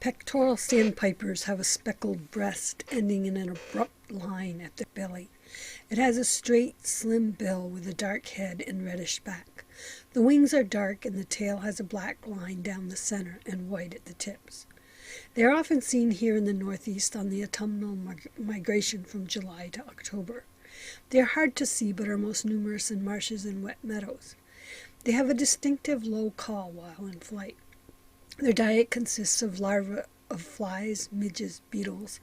Pectoral sandpipers have a speckled breast ending in an abrupt line at the belly. It has a straight, slim bill with a dark head and reddish back. The wings are dark and the tail has a black line down the center and white at the tips. They are often seen here in the northeast on the autumnal migration from July to October. They are hard to see but are most numerous in marshes and wet meadows. They have a distinctive low call while in flight. Their diet consists of larvae of flies, midges, beetles,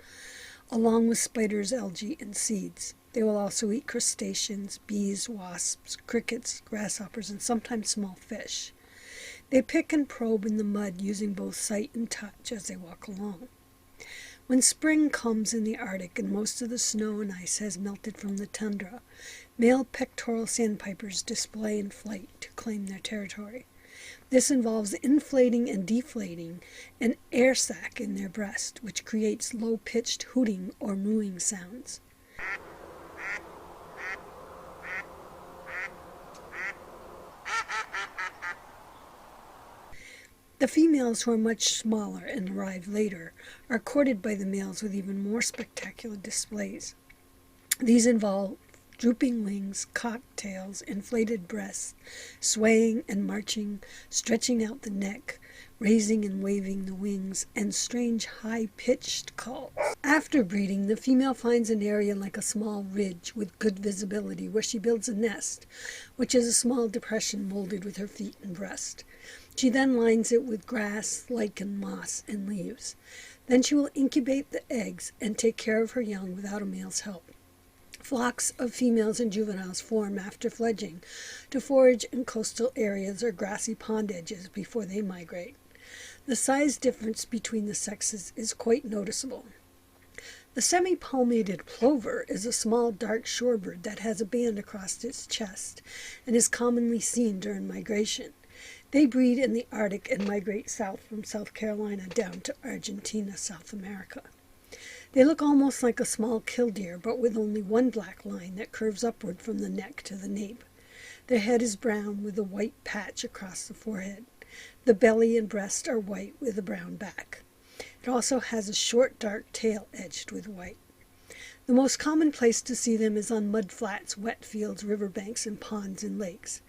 along with spiders, algae, and seeds. They will also eat crustaceans, bees, wasps, crickets, grasshoppers, and sometimes small fish. They pick and probe in the mud using both sight and touch as they walk along. When spring comes in the Arctic and most of the snow and ice has melted from the tundra, male pectoral sandpipers display in flight to claim their territory. This involves inflating and deflating an air sac in their breast, which creates low-pitched hooting or mooing sounds. The females, who are much smaller and arrive later, are courted by the males with even more spectacular displays. These involve drooping wings, cocked tails, inflated breasts, swaying and marching, stretching out the neck, raising and waving the wings, and strange high-pitched calls. After breeding, the female finds an area like a small ridge with good visibility where she builds a nest, which is a small depression molded with her feet and breast. She then lines it with grass, lichen, moss, and leaves. Then she will incubate the eggs and take care of her young without a male's help. Flocks of females and juveniles form after fledging to forage in coastal areas or grassy pond edges before they migrate. The size difference between the sexes is quite noticeable. The semi-palmated plover is a small dark shorebird that has a band across its chest and is commonly seen during migration. They breed in the Arctic and migrate south from South Carolina down to Argentina, South America. They look almost like a small killdeer, but with only one black line that curves upward from the neck to the nape. Their head is brown with a white patch across the forehead. The belly and breast are white with a brown back. It also has a short dark tail edged with white. The most common place to see them is on mud flats, wet fields, riverbanks, and ponds and lakes.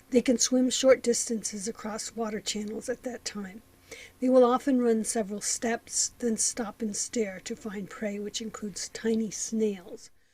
They can swim short distances across water channels at that time. They will often run several steps, then stop and stare to find prey, which includes tiny snails.